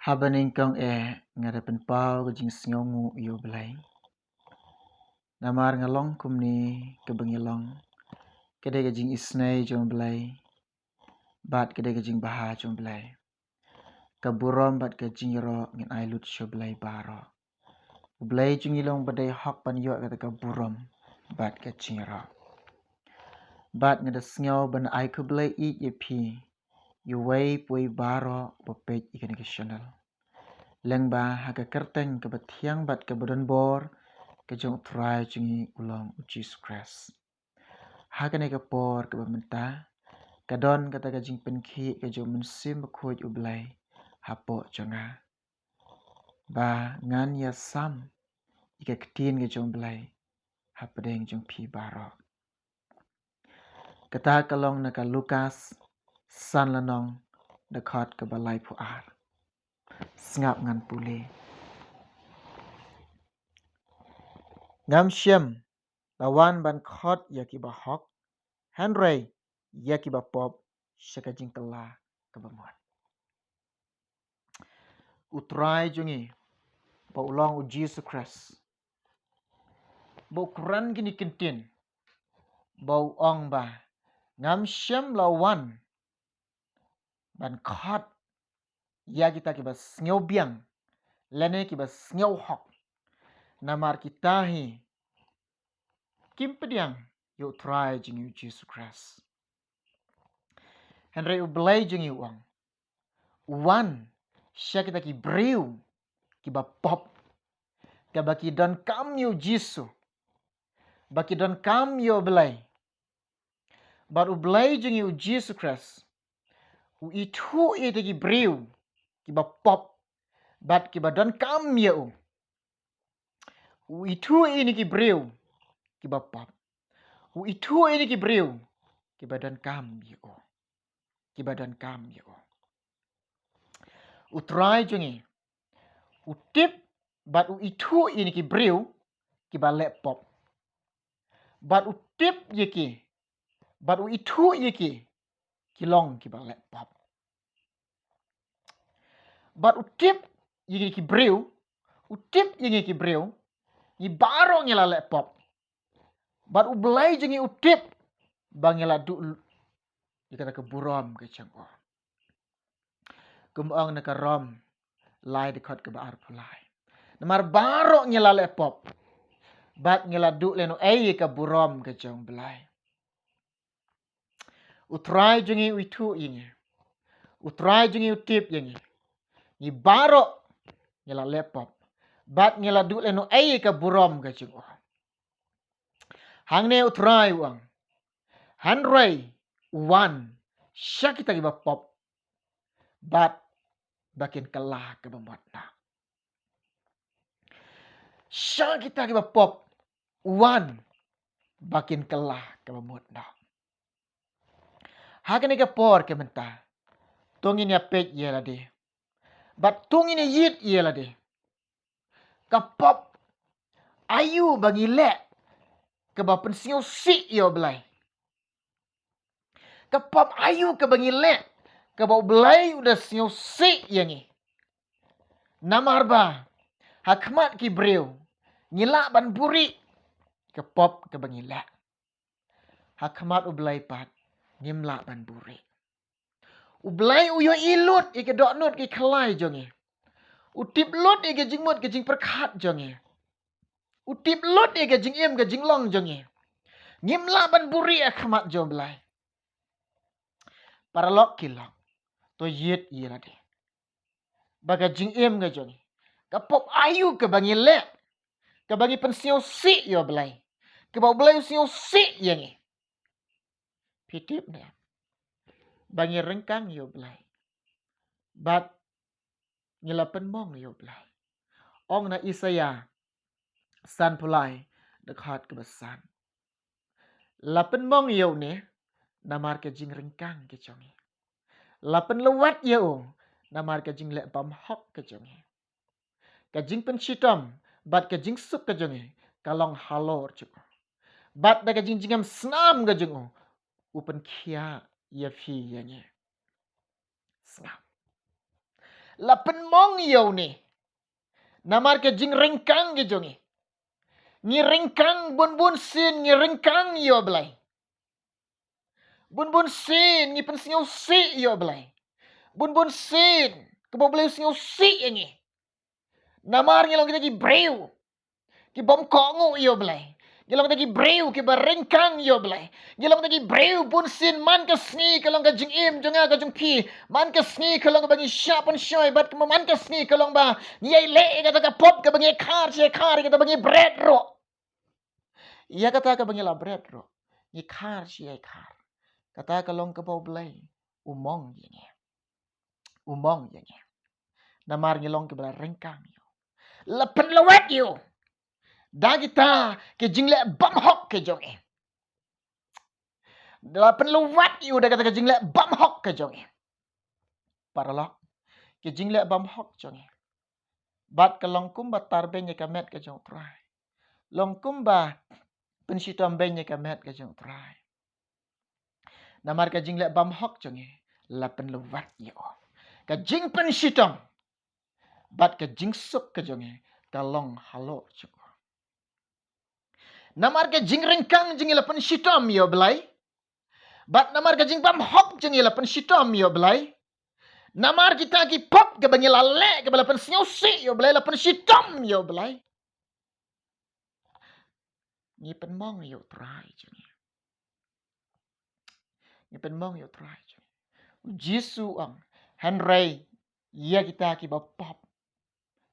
Habaningkong ngadapan pau gajing sngongu iyo belai. Namar ngalong kumni kebengilong. Kede gajing isnay jong belai. Bat kede gajing baha jong belai. Kaburom bat gajing ro ngin ailut syo belai baro. Belai jong ilong badai hok pan yo kata kaburom bat gajing ro. Bat ngada sngaw ban ai ku belai i yepi. Yuway puy baro bopej ikan kesional. Lengba haka kerteng ke batiang bat ke badan bor ke jong try jungi ulang uji sukres. Haka ne ke por ke bamenta kadon kata ke jing penki ke jong mensim bekoj ublay hapo jonga. Ba ngan ya sam ika ketin ke jong belai hapadeng jong pi baro. Kata kalong naka Lukas san lanong dekat ke balai puar. Sengap ngan pulih. Ngam syem lawan ban khot yaki bahok Henry yaki bapop syakajing telah kebemuat. Utrai jungi pa ulang uji sukres. Bau kuran gini kentin. Bau ong ba. Ngam syem lawan ban khot yaki ta kiba sngew biang. Lene kiba sngew hok. Namar kita hi kim pediang yu utrai jungi uji sukres. Henry ublay jungi uang. Uwan siya kita ki briw ki ba pop ka baki don kam yu jisu baki don kam yu belay bar u belay jeng yu jisu Christ u itu ite ki briw ki ba pop bat ki ba don kam yu u itu ini ki briw ki ba pop u itu ini ki briw ki ba don kam yu ki ba don kam yu u try jengi u tip bat u itu ini ki briw ki ba le pop bat u tip yeki bat u itu yeki kilong ki ba le pop bat u tip yeki ki briw u tip yeki ki briw ni baro ngela le pop bat u belai jengi u tip bangela du dikata ke buram ke changor kumang na karom lai dekat ke baar pulai namar baro ngela le pop bat ngela du leno ai ke buram ke chang belai utrai jengi itu ini utrai jengi utip yengi ni baro ngela le pop bat ngela du leno ai ke buram ke chang hangne utrai uang hanrei uwan syakita kiba pop bat bakin kalah ke membuat nak syakita kiba pop uwan bakin kalah ke membuat nak hakane ke por ke mentah tungin ya pek ye lade bat tungin yit ye lade ka pop ayu bagi le ke ba pensiu si yo belai ke pop ayu ke bagi le ke ba belai udah siu si yangi namar ba hakmat ki brew ngila ban buri ke pop ke bagi le hakmat u belai pat ngimla ban buri u belai u yo ilut ike dok nut ki kelai jongi u tip lut ike jingmut ke jing perkat jongi u tip lut ike jing im ke jing long jongi ngimla ban buri hakmat jong belai paralok kilok to yit yirade baga jing im ke jongi ka pop ayu ke bangi le ke bangi pensiu si yo belai ke bau belai siu si yangi pitip ne bangi rengkang yo belai bat ngilapen mong yo belai ong na Isaya san pulai dekat ke besan lapen mong yo ne namar ke jing rengkang ke jongi lapen lewat yo namar ke jing le pam hok ke jongi ke jing penchitom bat ke jing sup ke jongi kalong halor cuk bat da ke jing jingam snam ke jongo upen kia ya fi yangi snam Lapen mong yo ni. Namar ke jing ringkang ke jongi. Ni ringkang bun sin ni ringkang yo belai. Bun sin ni pen singaw si yo belai. Bun sin kebo belai singaw si yang ni. Namar ngilong kita ki breu. Ki bom kongu yo belai. Gilong tagi breu ki barengkang yo belai. Gilong tagi breu pun sin man ke sni kalong ka jing im jonga ka jung pi. Man ke sni kalong ka bagi syapan syoy bat ka man ke sni kalong ba. Yai le kata ka pop ka bagi kar kata bagi bread ro. Ia kata ka bagi la bread ro. Ni kar kar. Kata kalong ka bau belai. Umong ye. Umong ye. Namar ngilong ki barengkang yo. Lepen lewat yo. Dah kita ke jingle bam hok ke jong eh. Dalam peluat you dah kata ke jingle bam hok ke jong eh. Paralok ke jingle bam hok jong eh. Bat ke longkum ba tarbenye ke met ke jong trai. Longkum ba pensitam benye ke met ke jong trai. Namar ke jingle bam hok jong eh. La peluat you. Ke jing pensitam. Bat ke jing sup ke jong eh. Kalong halo jong. Namar ke jing rengkang jing la pensitam yo belai. Bat namar ke jing bam hok jing la pensitam yo belai. Namar kita ki pop ke bangi lale ke bala pen si yo belai la pen sitam yo belai. Ni pen mong yo try jeng. Ni pen mong yo try jeng. Jisu ang Henry ya kita ki ba pop.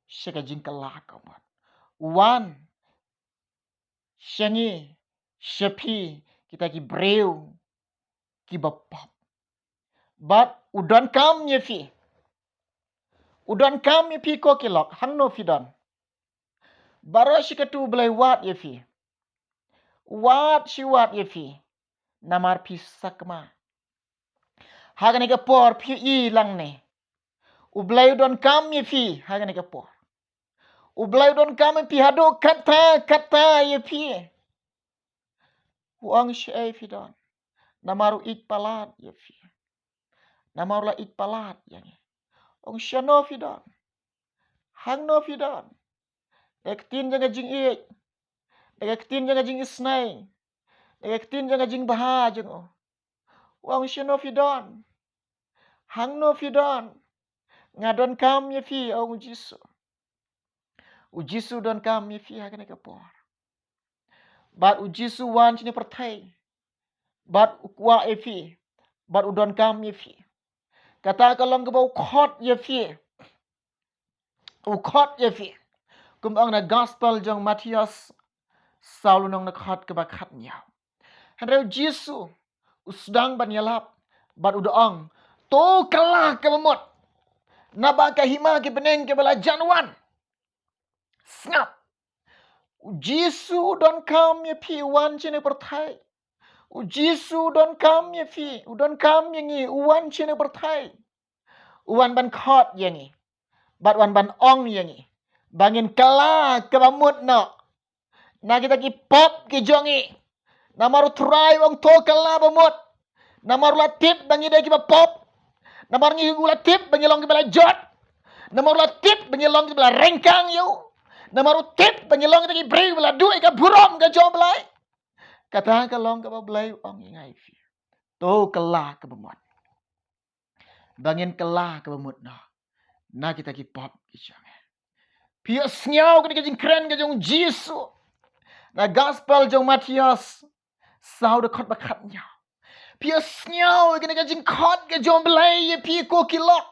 Syaka jing kelak kamat. Wan syangi syapi kita ki breu ki ba pop. But udan kam ye fi. Udan kam ye fi ko kilok hang no fi don. Baro syakatu belai wat ye fi. Wat si wat ye fi. Namar pi sakma. Hagani ka por pi i lang ne. Ublay don kam ye fi. Hagani ka por. Ublay don kam ye pi hado kata ye fi. Huang syai fi don. Namaru ik palat ye fi. Namaru la ik palat yang. Ong syano fi don. Hang no fi don. Ektin janga jing ik. Ektin janga jing isnai. Ektin janga jing baha jang. Wang syano fi don. Hang no fi don. Ngadon kam ye fi ong Jisu. Ujisu don kam ye fi hagane ka por. Bat ujisu wan chini pertai. Bat ukwa ye fi. Bat udon kam ye fi. Kata kalong ke bau khot ye fi. Ukhot ye fi. Kum ang na gospel jong Matius saulunong na khot ke bakat niya. Henry Jisu usdang ban yalap. Bat udoong. To kalah ke memot. Naba ka hima ke beneng ke bala janwan. Snap. Jisu don kam ye pi wan chine pertai. Jisu don kam ye fi. Don kam ye ngi wan chine pertai. Wan ban khot ye ngi. Bat wan ban ong ye ngi. Bangin kala ke bamut no. Na kita ki pop ke jongi. Namaru try wong to kala bamut. Namaru la tip bangi dai ki ba pop. Namaru ngi gula tip bangi long ki bala jot. Namaru la tip bangi long ki bala rengkang yo. Namaru tip panyelong kita ki breu bela duit ka burom ka jom belai. Kata ka long ka belai ong ingai fi. To kelah ke bemut. Bangin kelah ke bemut no. Na kita ki pop ki jong. Pia snyau ka jing keren ka jong Jisu. Na gospel jong Matius sau de khot bakat nyau. Pia snyau ka jing khot ka jom belai ye pi ko kilok.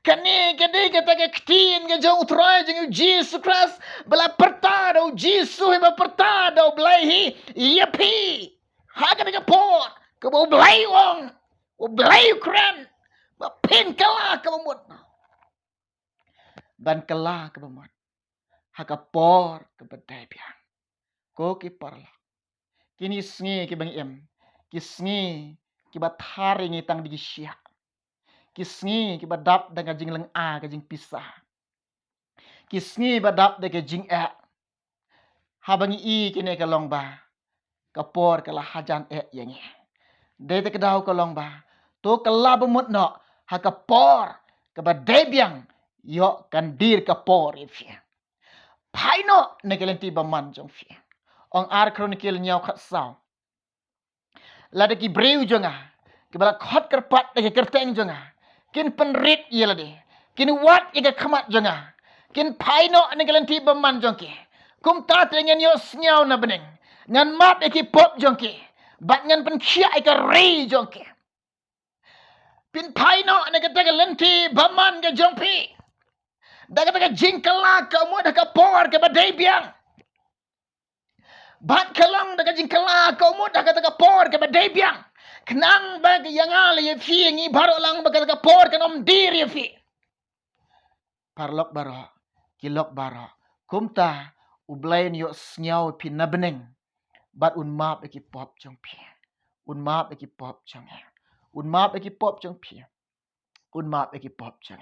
Kani kadi kata ke ketin ke jauh utrai jeng Jesus Christ bela pertado Jesus heba pertado belai iya pi haga ke por ke bau belai wong o belai keren ba pin kala ke memut ban kala ke memut haga por ke bedai pian ko ki parla kini sngi ki bang em ki sngi ki bathari ngi tang di syak kisngi ki badap dengan jing leng a ke jing pisah. Kisngi badap de ke jing e. Habangi i kini ke long ba. Kapor ke lah hajan e yang e. De te kedau ke long ba. To ke la bemut no. Ha kapor ke ba debiang Yok kan dir ka por fia. Paino negelenti baman jong fia. Ong ar chronicle nyau khat sao. Lada ki breu jonga. Kibala khot kerpat de kerteng jonga. Kin penrit yelade. Kin wat ika khamat jonga. Kin paino negelenti baman jongki. Kum ta tengen yo snyau na bening. Ngan map iki pop jongki. Bat ngan pen khia ika rei jongki. Pin paino negelenti baman ga jongpi. Daga jingkala ka mo daga por ke badai biang. Bat kalang daga jingkala ka mo daga por ke badai biang. Kenang bag yang ala ye fi ngi baro lang daga por ke nom dir ye fi. Parlok baro, kilok baro. Kumta ublain yo snyau pin na beneng. Bat un map eki pop jong pi. Un map eki pop jong. Un map eki pop jong pi. Un map eki pop jong.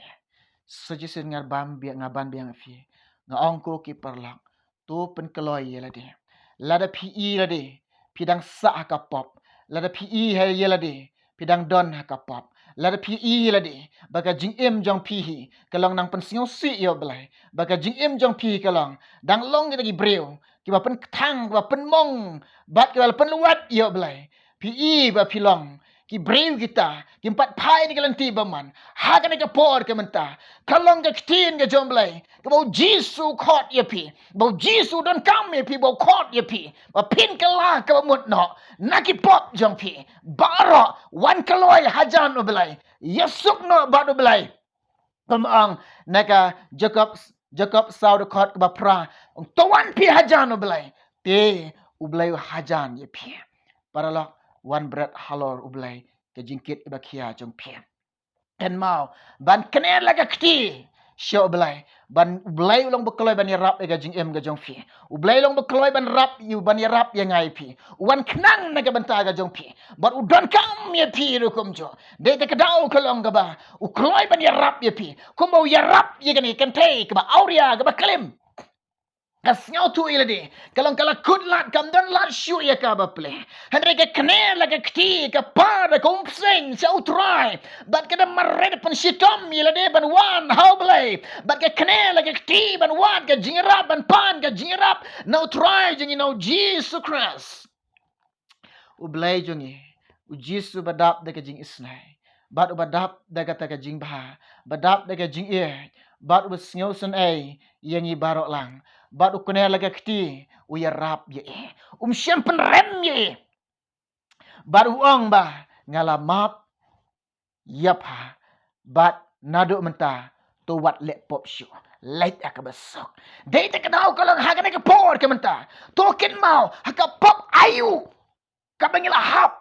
Suggestion ngaban biang fi nga ongko ki perlak tu pen keloi yelade lada pi lade pidang sa ka pop lada pi yelade pidang don ka pop lada pi lade baga jing em jong pi hi kalong nang pen singo si yo belai baga jing em jong pi kalong dang long kita gi breu ki ba pen thang ba pen mong bat ki ba pen luat yo belai pi ba pilong ki breu kita ki empat pai ni kalanti baman ha kan ka por ke menta kalong ke tin ke jomblai ke bau jisu khot ye pi bau jisu don kam ye pi bau khot ye pi ba pin kala ke mut no naki pop jong pi baro wan kaloi hajan no belai yesuk no ba do belai kamang naka Jacob saud khot ba pra tawan pi hajan no belai te ublai hajan ye pi paralok one bread halor ublai ke jingkit ba khia jong pia kan mau ban kenen laga kti syo ublai ban ublai long bekloi ban yarap ga jing em ga jong pia ublai long bekloi ban rap yu ban yarap ya ngai pi wan knang na ga banta ga jong pia ban udon kam ye pi ru kum jo de te kadau kolong ga ba ukloi ban yarap ye pi kum mau yarap ye ga ni kan te ga ba auria ga ba klim Kasnyau tu iladi. Kalau kut lat kam dan lat syu ya ka baple. Henry ke kene la ke kti ke pa da kumseng sa utrai. Bat ke da marred pen sitom iladi ban wan how blay. Bat ke kene la ke kti ban wan ke jingrap ban pan ke jingrap no try jingi no Jesus Christ. Ublay jungi. Ujisu badap da ke jing isnai. Bat ubadap da ka ta ke jing bah. Badap da ke jing e. Bat ubasnyo san ay yangi barok lang. Bat ukune laga kti uya rap ye siampen rem ye bat uang ba ngala map yapa bat nado menta to wat let pop show light akabasok dei te kadau kalau hagane ke por ke menta to ken mau haka pop ayu kabangila hap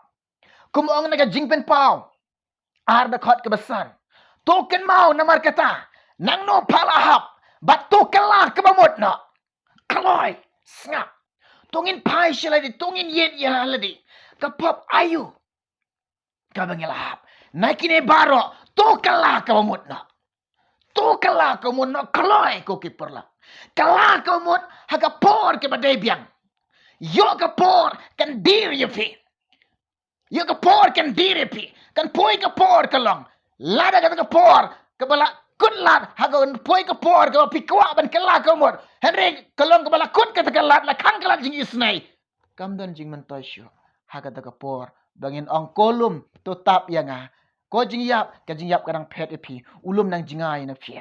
kumong naga jingpen pau ar da khot ke besan to ken mau namar kata nang no pala hap bat to kelah ke bamut no kaloi snap tungin pai shaladi tungin yet yahaladi kapop ayu kabangilahap nakine baro to kala kamut no to kala kamut no kaloi ko kiperla kala kamut haga por ke badai biang yo ka por kan dir ye pi yo ka por kan dir ye pi kan poi ka por kalong lada ka por kabala kun lat hagon poi ka por ka pikwa ban kala kamut Henry kalong kabala kun ka lat la kan kala jing isnai kamdan jing mentoy syo haga ka por bangin ong kolum to tap yanga ko jing yap kadang pet epi ulum nang jingai na phi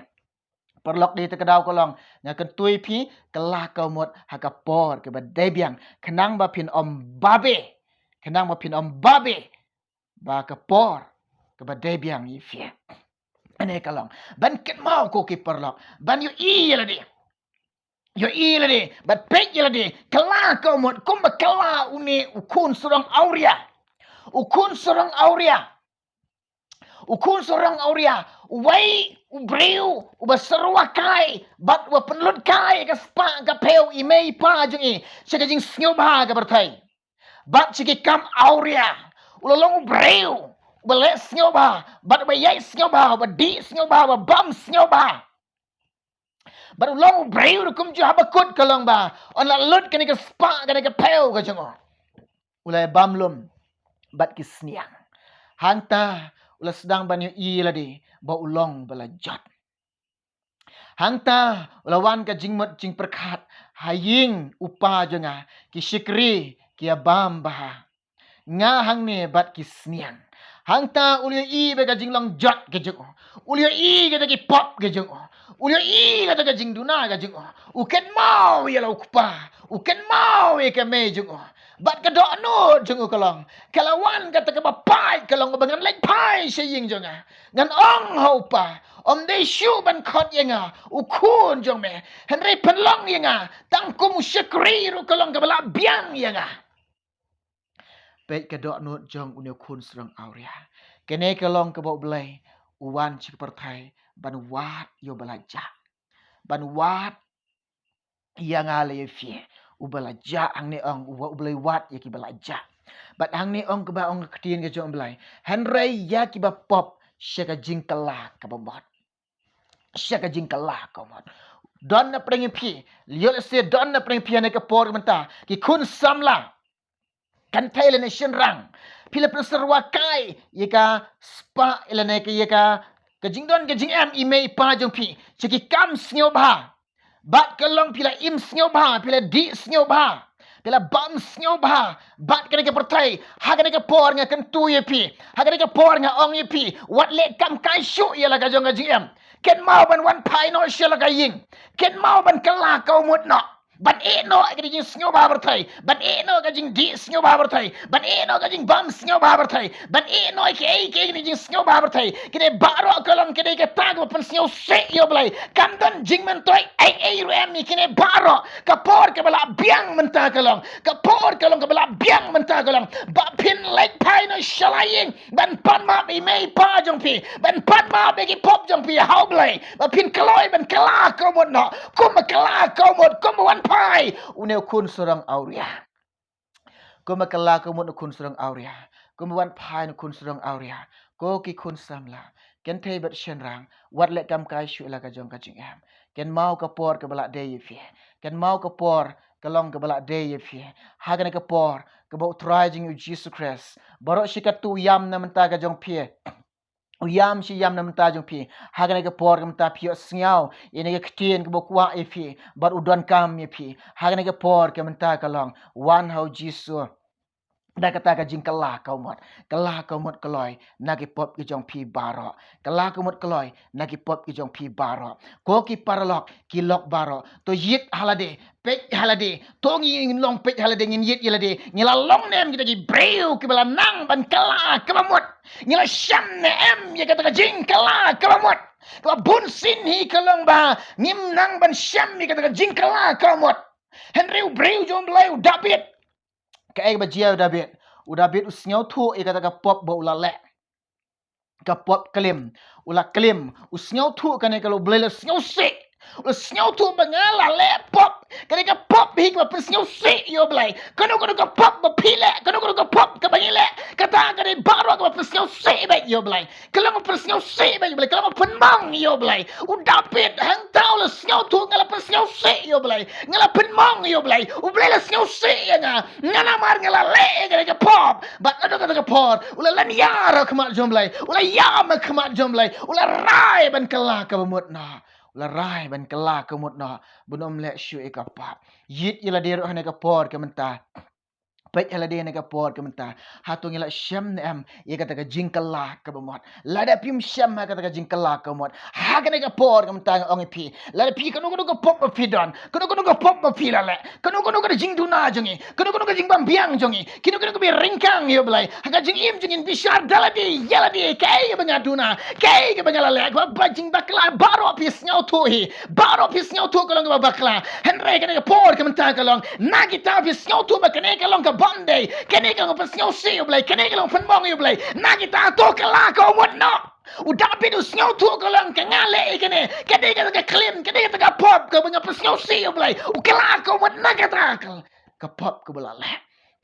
perlok di tekadau kolong nga kan tui phi kala kamut haga por ke badai biang kenang ba pin om babe ba ka por ke badai biang yi phi ane kalong ban ket mau ko ki perlok ban yu i ladi yo i ladi bat pek ladi kala kamut kum ba kala uni ukun surang auria wai ubreu ubaserwakai bat wa penlut kai ka spa ka peu imei pa jungi sega jing snyoba ka bertai bat sigi kam auria ulolong ubreu bale snyoba bat ba yai snyoba ba di snyoba ba bam snyoba bat ulong ubreu kum ju habakut kalong ba on la lut ka ni ka spa ka ni ka peu ka jungo ulai bamlum bat ki sniang hanta ulah sedang banyu i ladi ba ulong bala jat Hangta ulawan ka jingmot jing perkat haying upa jonga ki shikri ki abam baha. Nga hang ne bat ki snian. Hangta ulio I be ka jing long jot ke jung. Ulio I ka ki pop ke jung. Ulio I ka jing duna ka jung. Uken mau ya la ukpa. Uken mau ya ka me jung. Bat ka do no jung kalong. Kalawan ka ta ka bapai kalong bangan lek pai sheying jonga. Ngan ong ho pa. Om de shu ban khot yenga. Ukun jong me. Henry penlong yenga. Tangkum syakri ru kalong ka bala biang yenga. Pet ka dok nut jong unyo kun serang auria. Kene kalong ka bau belai. Uwan cik pertai. Ban wat yo belajar. Ban wat yang ale ye fie. U belajar ang ne ong. U belai wat ye ki belajar. Bat ang ne ong ka ba ong ketien ka jong belai. Henry ya ki ba pop. Syaka jing kalah ka babot. Syaka jing kalah ka babot. Don na prengi pi. Liot se don na prengi pi ane ka por menta. Ki kun samla. Kan Thailand nation rang. Pila perserwakai yeka spa ilane ke yeka kajingdon kajing am email pa jong pi. Ciki kam snyo ba. Bat kalong pila im snyo ba, pila di snyo ba. Pila bam snyo ba. Bat kena ke pertai, ha kena ke por nga kentu ye pi. Ha kena ke por nga ong ye pi. Wat le kam kai syu ya la kajong kajing am. Ken mau ban wan pai no syala kaying. Ken mau ban kala kau mut no. Ban no ka jing snyo ba bertai. Ban no ka jing di snyo ba bertai. Ban no ka jing bam snyo ba bertai. Ban no ke jing snyo ba bertai. Kene baro kolong kene ke tag pen snyo se yo blai. Kam dan jing men toy ai rem ni kene baro ka por ke bala biang menta kolong. Ka por kolong ke bala biang menta kolong. Ba pin like pai no shalaying. Ban pan ma bi mei pa jong pi. Ban pan ma be ki pop jong pi how blai. Ba pin kaloi ban kala ko mod no. Kum kala ko mod kum wan pai une kun serang auria. Ko makala ko mo kun serang auria. Ko wan pai no kun serang auria. Ko ki kun samla. Ken thei bat shenrang wat le kam kai shu la ka jong ka jing am. Ken mau ka por ka bala de ye fi. Ken mau ka por ka long ka bala de ye fi. Ha ka ka por ka bo try jing Jesus Christ. Baro shikatu yam na menta ka jong pi. Uyam si yam nam ta jong pi hagan ke por kam ta pi sngau ine ke ktien ke bokwa e pi bar udon kam e pi hagan ke por kam ta kalong one how jisu da kata ka jing kalah kau mot kaloi nagi pop ki jong pi baro kalah kau mot kaloi nagi pop ki jong pi baro ko ki paralok ki lok baro to yit halade pek halade to ngi long pek halade ngin yit halade ngila long nem kita ki breu ki bala nang ban kalah ka mot ngila sham ne em ya kata ka jing kalah ka mot ko bun sin hi kalong ba nim nang ban sham ni kata ka jing kalah ka mot Henry breu jom lai David cái ba chia David usnyau thu e kata ka pop ba ulale ka pop klim ula klim usnyau thu kane kalau blele snyau se usnyau thu bangala le pop kane ka pop hi ka snyau se yo blai kano ka pop ba pile kano ka pop ka bangile kata kane baro ka snyau se ba yo blai kalau ka snyau se ba yo blai kalau ka penmang yo blai u David hang tau le snyau thu ngala snyau se yo blai ngala penmang yo blai u blele snyau se nga ngana mar ngala le kane ka pop ba kano ka pop ula lan yara kama jomblai ula yama kama jomblai ula rai ban kala ka bamut na ula rai ban kala ka mut na bunom le shu e ka pa yit ila dero hane ka por ka menta pet hala de ne ka por ka menta hatung ila syam ne am ye kata ka jingkala ka bamot lada pim syam ha kata ka jingkala ka mot ha ka ne ka por ka menta ong pi lada pi kanu ka pop pi don kanu ka pop pi la le kanu ka jing duna jongi kanu ka jing bam biang jongi kinu ka bi ringkang yo blai ha ka jing im jingin bishar daladi yaladi kai ka bangaduna kai ka bangala le ba jing bakla baro pi snyau tu hi baro pi snyau tu ka long ka bakla henry ka ne ka por ka menta ka long nagita pi snyau tu ba ka ne ka long ka Monday, kene ka ngopes nyaw siyo blay, kene ka lang panmong yo blay, nakita to kala ka umot no. Udapi do snyaw to ka lang ka ngale kene ka clean, kene ka pop ka mga pasnyaw siyo blay, ukala ka umot nagatakal. Ka pop ka balala.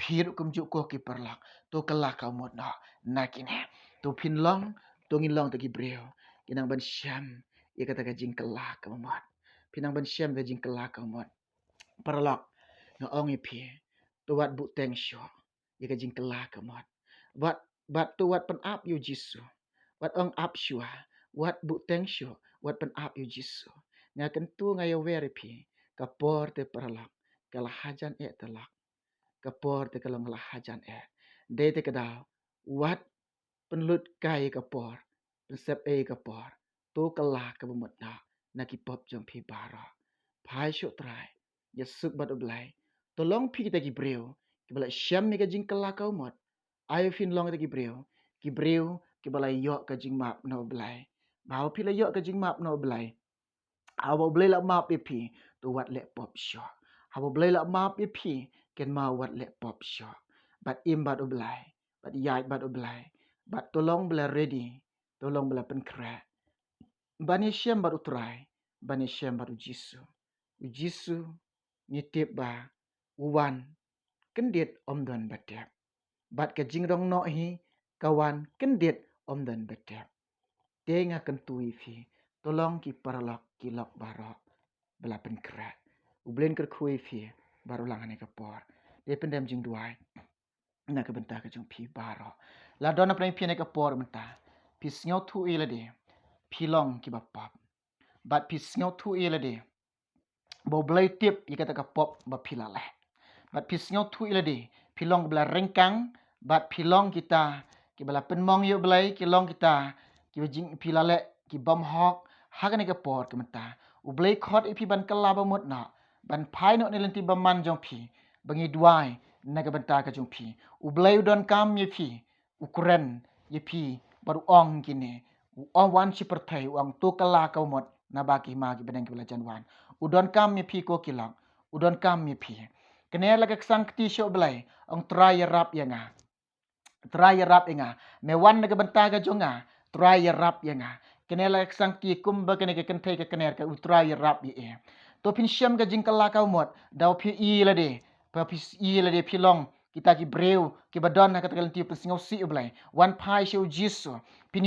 Piru kumjuk ko ki perlak, to kala ka umot no, nakine. To pinlong, to nginlong to gibreo. Kinang ban syam, kata ka jing kala ka umot. Pinang ban syam ka jing kala ka umot. Perlak, nga ongi pi. Tu wat bu teng syo ye ka jing kala ka mot wat tu wat pan ap yo jisu wat ong ap shua wat bu teng syo wat pan ap yo jisu nga kentu nga yo veri pi kapor te perlak kalahajan telak kapor te kalong lahajan de te kedaw wat penlut kai kapor pensep kapor tu kalah ke bumut na ki pop jom pi bara pai syuk trai yesuk bat oblai tolong pi kita ki breu ki bala syam mi ka jing kalah kau mot ayo fin long kita ki breu ki bala yok ka jing map no oblai mau pi la yok ka jing map no oblai Abo blay la map pi tu wat le pop show. Abo blay la map pi ken ma wat le pop show. But im bat oblay, but yai bat oblay, but tolong bela ready, tolong bela penkra. Bani syam bat utrai, bani syam bat ujisu. Ujisu nyetip ba uwan kendit om dan batep. Bat ke jingrong no hi kawan kendit om dan batep. Tenga kentui fi tolong ki paralok ki lok barok bela penkra. Ublen ker kui fi baru langan ke por. Dia pendam jing duai. Na ke bentah ke jung pi barok. La dona prai pi ke por mentah. Pi sngau tu ile de. Pi long ki bapap. Bat pi sngau tu ile de. Bo blai tip i kata ke pop ba pi laleh. Bat pi sngau tu ile de. Pi long bela rengkang. Bat pi long kita ki bela penmong yu belai ki long kita ki jing pi laleh ki bam hok hagan ke por ke mentah. Ublay khot ipi ban kala bamut na ban pai no nilenti baman jong pi bangi duai na ke benta ke jong pi ublay udon kam ye pi ukuren ye pi baru ong kini ong wan si pertai ong tu kala ka mot na baki ma ki beneng ke belajan wan udon kam ye pi ko kilang udon kam ye pi kene la ke sang kti syo blai ong try rap ya nga try rap inga me wan na ke benta ke jonga try rap ya nga kenela sang ti kumba kene ke kentai ke kener ke utra ya rap ye to pin syam ke jingkala ka mot daw pi i la de pa pi i la de pi long kita ki breu ki badon na katagal ti pesingau si ublai wan pai show jisu pin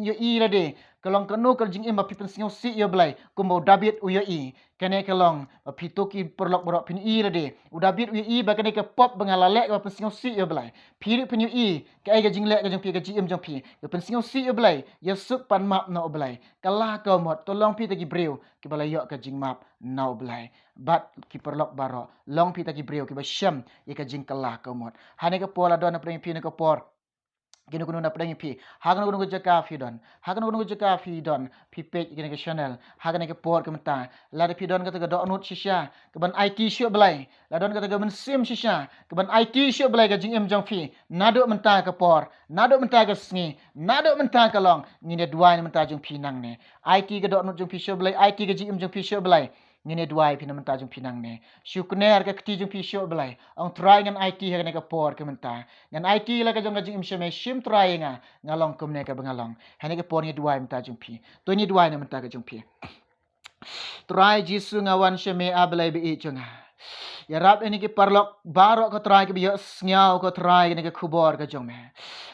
yo i la de kalong kanu kal jing imba pi pesingau si yo blai kumbo david u yo i kene kalong pi to ki perlok borok pin i la de u david u i ba kene ke pop bangala lek ba pesingau si yo blai pi pin yo i ke ai ga jing lek ga jong pi ga jim jong pi ke pesingau si yo blai yesuk pan map no oblai kala ka mot tolong pi tagi breu ki bala yok ka jing map na oblai bat ki perlok baro long pi tagi breu ki ba syam ye ka jing kala ka mot hane ka pola don na pi ne ka por kinu kunu na prangi pi hagan kunu jaka fi don hagan kunu jaka fi don pi page kini ke channel hagan ke por ke mata la de pi don kata do anut shisha ke ban IT show blai la don kata ban sim shisha ke ban IT show blai ke jing em jong fi nado menta ke por nado menta ke sngi nado menta ke long ni ne dua ni menta jong pi nang ne IT ke do anut jong pi show blai IT ke jing em jong pi show blai ni ne duai pi menta jong pinang ne syukner ke kti jong pi show blai ong try ngan IT ha ne ke por ke menta ngan IT la ke jong jing im sheme shim try nga ngalong kum ne ke bangalong ha ne ke por ni duai menta jong pi to ni duai ne menta ke jong pi try jisu ngawan sheme ablai bi i jonga ya rab ini ke parlok barok ko try ke biyo sngau ko try ne ke kubor ke jong me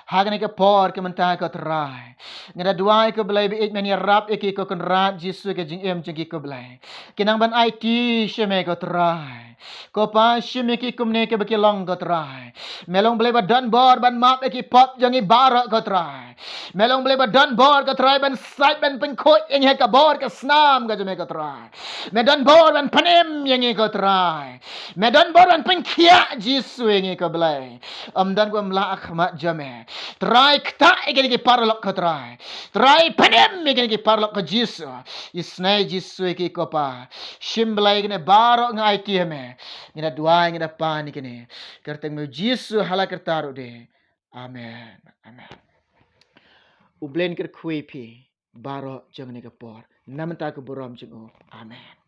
hagne ke por ke menta ko try ngada duai ke blai bi men ya rab iki ko kon rat jisu ke jing em jing ko blai kinang ban IT sheme ko try ko pa sheme ki kumne ke baki long ko try melong blai badan bor ban map iki pop jang i barok ko try melong blai badan bor ko try ban site ban pen khoi eng he ka bor ke snam ga jame ko try medan bor ban panem yang i ko try medan bor ban pen kia jisu yang i ko blai dan ko mla akhmat jame try kta iki parlok ko try panem iki parlok ko jisu isnai jisu iki ko pa shimblai gene barok ngai IT me ngina duai ngina pa ni kene kerteng me jisu hala kertaru de amen amen ublen ker kui pi baro jang ne ke por namta ke borom jeng amen